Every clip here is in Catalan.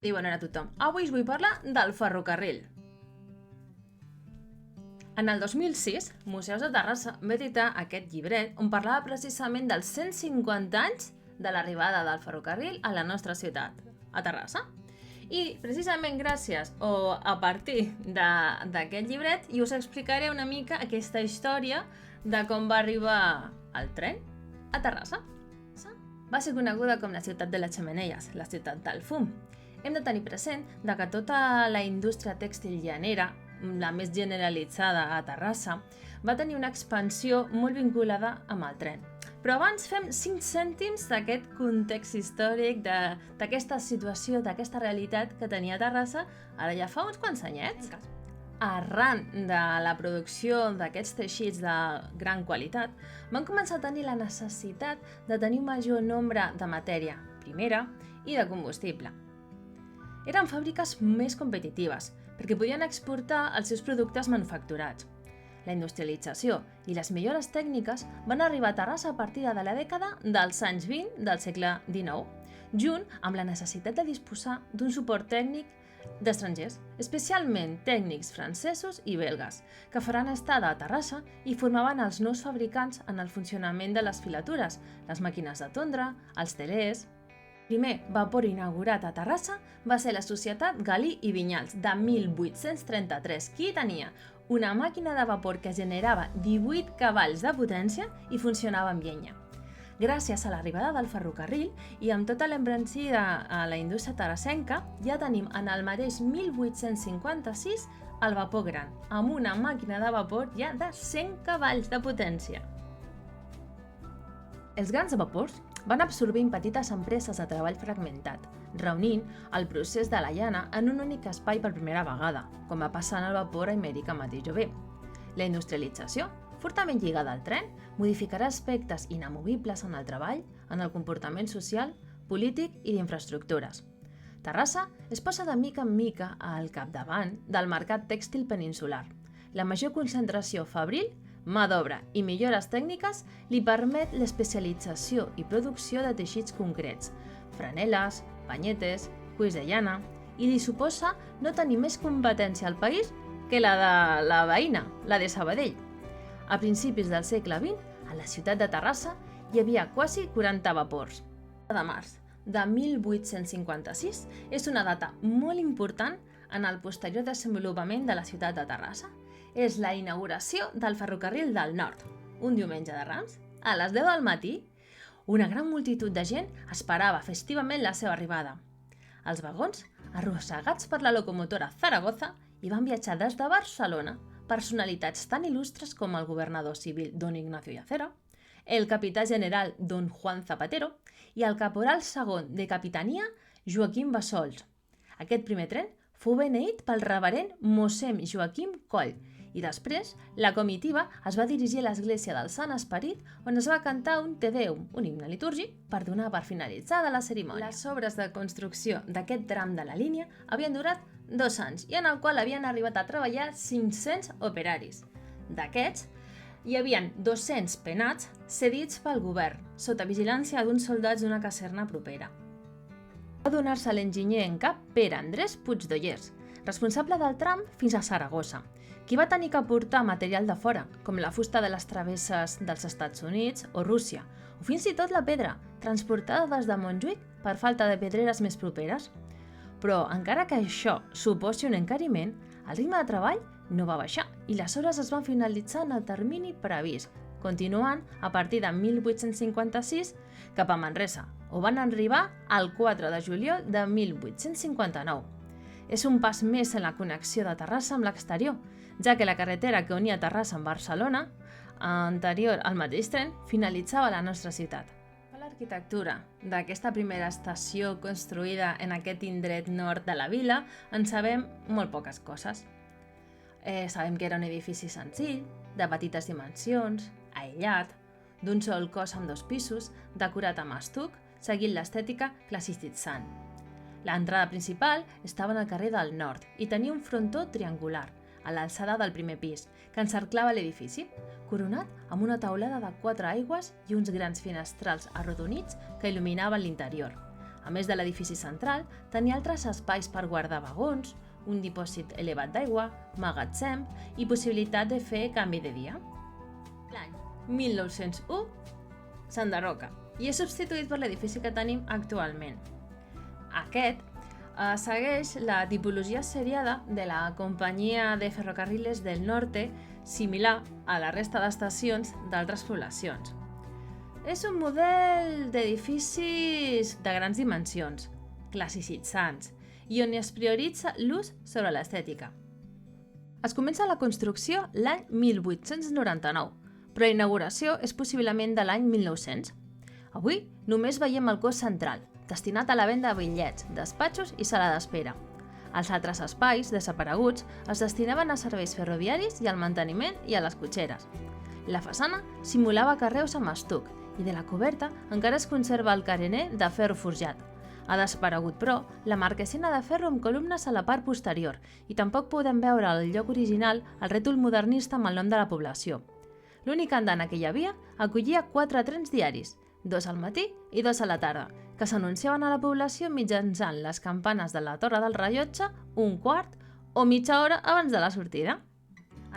I bona nit a tothom. Avui us vull parlar del ferrocarril. En el 2006, Museus de Terrassa va editar aquest llibret on parlava precisament dels 150 anys de l'arribada del ferrocarril a la nostra ciutat, a Terrassa. I precisament gràcies o a partir d'aquest llibret jo us explicaré una mica aquesta història de com va arribar el tren a Terrassa. Va ser coneguda com la ciutat de les xemeneies, la ciutat del fum. Hem de tenir present que tota la indústria tèxtil llanera, la més generalitzada a Terrassa, va tenir una expansió molt vinculada amb el tren. Però abans fem 5 cèntims d'aquest context històric, d'aquesta situació, d'aquesta realitat que tenia Terrassa ara ja fa uns quants anyets. Arran de la producció d'aquests teixits de gran qualitat, van començar a tenir la necessitat de tenir un major nombre de matèria primera i de combustible. Eren fàbriques més competitives, perquè podien exportar els seus productes manufacturats. La industrialització i les millores tècniques van arribar a Terrassa a partir de la dècada dels anys 20 del segle XIX, junt amb la necessitat de disposar d'un suport tècnic d'estrangers, especialment tècnics francesos i belgues, que faran estada a Terrassa i formaven els nous fabricants en el funcionament de les filatures, les màquines de tondre, els telers. El primer vapor inaugurat a Terrassa va ser la Societat Galí i Vinyals de 1833, que tenia una màquina de vapor que generava 18 cavalls de potència i funcionava amb llenya. Gràcies a l'arribada del ferrocarril i amb tota l'embranzida a la indústria terrassenca, ja tenim en el mateix 1856 el vapor gran, amb una màquina de vapor ja de 100 cavalls de potència. Els grans vapors van absorbint petites empreses de treball fragmentat, reunint el procés de la llana en un únic espai per primera vegada, com va passar en el vapor a Amèrica mateix jove. La industrialització, fortament lligada al tren, modificarà aspectes inamovibles en el treball, en el comportament social, polític i d'infraestructures. Terrassa es posa de mica en mica al capdavant del mercat tèxtil peninsular. La major concentració fabril, mà d'obra i millores tècniques li permet l'especialització i producció de teixits concrets, franeles, panyetes, cuis de llana, i li suposa no tenir més competència al país que la de la veïna, la de Sabadell. A principis del segle XX, a la ciutat de Terrassa hi havia quasi 40 vapors. De març de 1856 és una data molt important en el posterior desenvolupament de la ciutat de Terrassa. És la inauguració del ferrocarril del Nord, un diumenge de Rams, a les 10 del matí. Una gran multitud de gent esperava festivament la seva arribada. Els vagons, arrossegats per la locomotora Zaragoza, hi van viatjar des de Barcelona personalitats tan il·lustres com el governador civil Don Ignacio Yacera, el capità general Don Juan Zapatero i el caporal segon de capitania Joaquim Bassols. Aquest primer tren fou beneït pel reverend mossèn Joaquim Coll, i després la comitiva es va dirigir a l'església del Sant Esperit, on es va cantar un Te Deum, un himne litúrgic, per donar per finalitzada la cerimònia. Les obres de construcció d'aquest tram de la línia havien durat 2 anys i en el qual havien arribat a treballar 500 operaris. D'aquests, hi havia 200 penats cedits pel govern, sota vigilància d'uns soldats d'una caserna propera. Va donar-se l'enginyer en cap Pere Andrés Puigdollers, responsable del tram fins a Saragossa, qui va tenir que portar material de fora, com la fusta de les travesses dels Estats Units o Rússia, o fins i tot la pedra, transportada des de Montjuïc per falta de pedreres més properes. Però, encara que això suposi un encariment, el ritme de treball no va baixar i les hores es van finalitzar en el termini previst, continuant a partir de 1856 cap a Manresa, on van arribar el 4 de juliol de 1859. És un pas més en la connexió de Terrassa amb l'exterior, ja que la carretera que unia Terrassa amb Barcelona, anterior al mateix tren, finalitzava a la nostra ciutat. L'arquitectura d'aquesta primera estació construïda en aquest indret nord de la vila en sabem molt poques coses. Sabem que era un edifici senzill, de petites dimensions, aïllat, d'un sol cos amb 2 pisos, decorat amb estuc, seguint l'estètica classicitzant. L'entrada principal estava en el carrer del Nord i tenia un frontó triangular, a l'alçada del primer pis, que encerclava l'edifici, coronat amb una teulada de 4 aigües i uns grans finestrals arrodonits que il·luminaven l'interior. A més de l'edifici central, tenia altres espais per guardar vagons, un dipòsit elevat d'aigua, magatzem i possibilitat de fer canvi de dia. L'any 1901 s'enderroca i és substituït per l'edifici que tenim actualment. Aquest segueix la tipologia seriada de la Companyia de Ferrocarriles del Norte, similar a la resta d'estacions d'altres poblacions. És un model d'edificis de grans dimensions, classicitzants, i on es prioritza l'ús sobre l'estètica. Es comença la construcció l'any 1899, però la inauguració és possiblement de l'any 1900. Avui només veiem el cos central, destinat a la venda de bitllets, despatxos i sala d'espera. Els altres espais, desapareguts, es destinaven a serveis ferroviaris i al manteniment i a les cotxeres. La façana simulava carreus amb estuc i de la coberta encara es conserva el carener de ferro forjat. Ha desaparegut, però, la marquesina de ferro amb columnes a la part posterior i tampoc podem veure al lloc original el rètol modernista amb el nom de la població. L'única andana que hi havia acollia 4 trens diaris, 2 al matí i 2 a la tarda, que s'anunciaven a la població mitjançant les campanes de la torre del rellotge un quart o mitja hora abans de la sortida.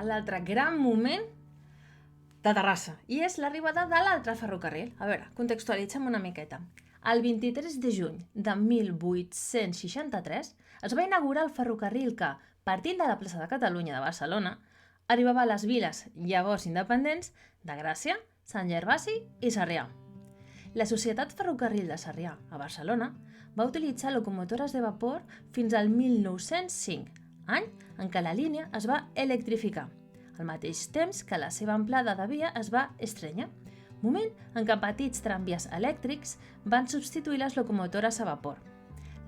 L'altre gran moment de Terrassa, i és l'arribada de l'altre ferrocarril. A veure, contextualitzem una miqueta. El 23 de juny de 1863 es va inaugurar el ferrocarril que, partint de la plaça de Catalunya de Barcelona, arribava a les viles llavors independents de Gràcia, Sant Gervasi i Sarrià. La Societat Ferrocarril de Sarrià, a Barcelona, va utilitzar locomotores de vapor fins al 1905, any en què la línia es va electrificar, al mateix temps que la seva amplada de via es va estrènyer, moment en què petits tramvies elèctrics van substituir les locomotores a vapor.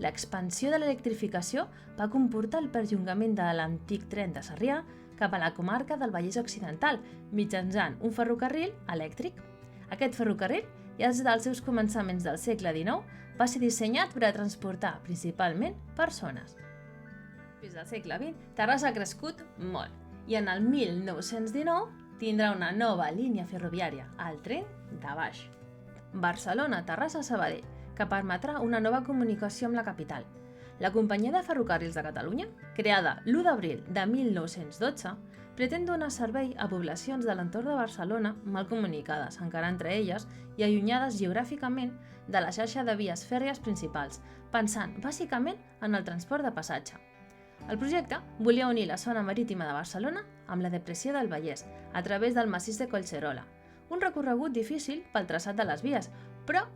L'expansió de l'electrificació va comportar el perllongament de l'antic tren de Sarrià cap a la comarca del Vallès Occidental mitjançant un ferrocarril elèctric. Aquest ferrocarril, ja des dels seus començaments del segle XIX, va ser dissenyat per a transportar principalment persones. Fins al segle XX, Terrassa ha crescut molt i en el 1919 tindrà una nova línia ferroviària, el tren de baix, Barcelona-Terrassa-Sabadell, que permetrà una nova comunicació amb la capital. La Companyia de Ferrocarrils de Catalunya, creada l'1 d'abril de 1912, pretén donar servei a poblacions de l'entorn de Barcelona mal comunicades, encara entre elles, i allunyades geogràficament de la xarxa de vies fèrries principals, pensant bàsicament en el transport de passatge. El projecte volia unir la zona marítima de Barcelona amb la depressió del Vallès a través del massís de Collserola, un recorregut difícil pel traçat de les vies, però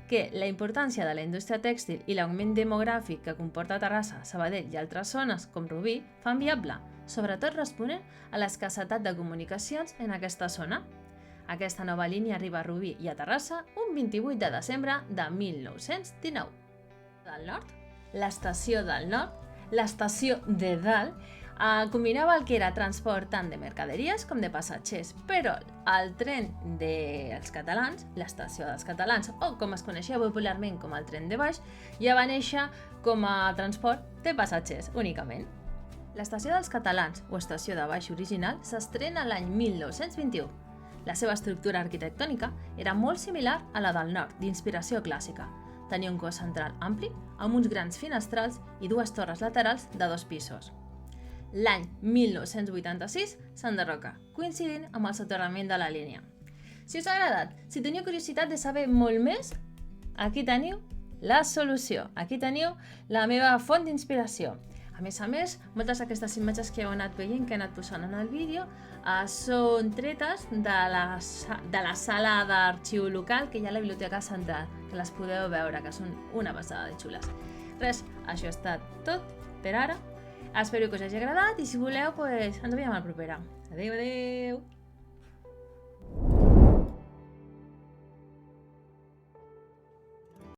que la importància de la indústria tèxtil i l'augment demogràfic que comporta Terrassa, Sabadell i altres zones com Rubí fan viable, sobretot responent a l'escassetat de comunicacions en aquesta zona. Aquesta nova línia arriba a Rubí i a Terrassa un 28 de desembre de 1919. Del nord, l'estació del nord, l'estació de dalt, combinava el que era transport tant de mercaderies com de passatgers, però el tren dels catalans, l'estació dels catalans, o com es coneixia popularment com el tren de baix, ja va néixer com a transport de passatgers únicament. L'estació dels catalans, o estació de baix original, s'estrena l'any 1921. La seva estructura arquitectònica era molt similar a la del nord, d'inspiració clàssica. Tenia un cos central ampli, amb uns grans finestrals i 2 torres laterals de 2 pisos. L'any 1986 s'enderroca, coincidint amb el soterrament de la línia. Si us ha agradat, si teniu curiositat de saber molt més, aquí teniu la solució, aquí teniu la meva font d'inspiració. A més, moltes d'aquestes imatges que heu anat veient, que he anat posant en el vídeo, són tretes de la sala d'arxiu local que hi ha a la Biblioteca Central, que les podeu veure, que són una passada de xules. Res, això ha estat tot per ara. Espero que us hagi agradat i si voleu, ens veiem a la propera. Adéu, adéu!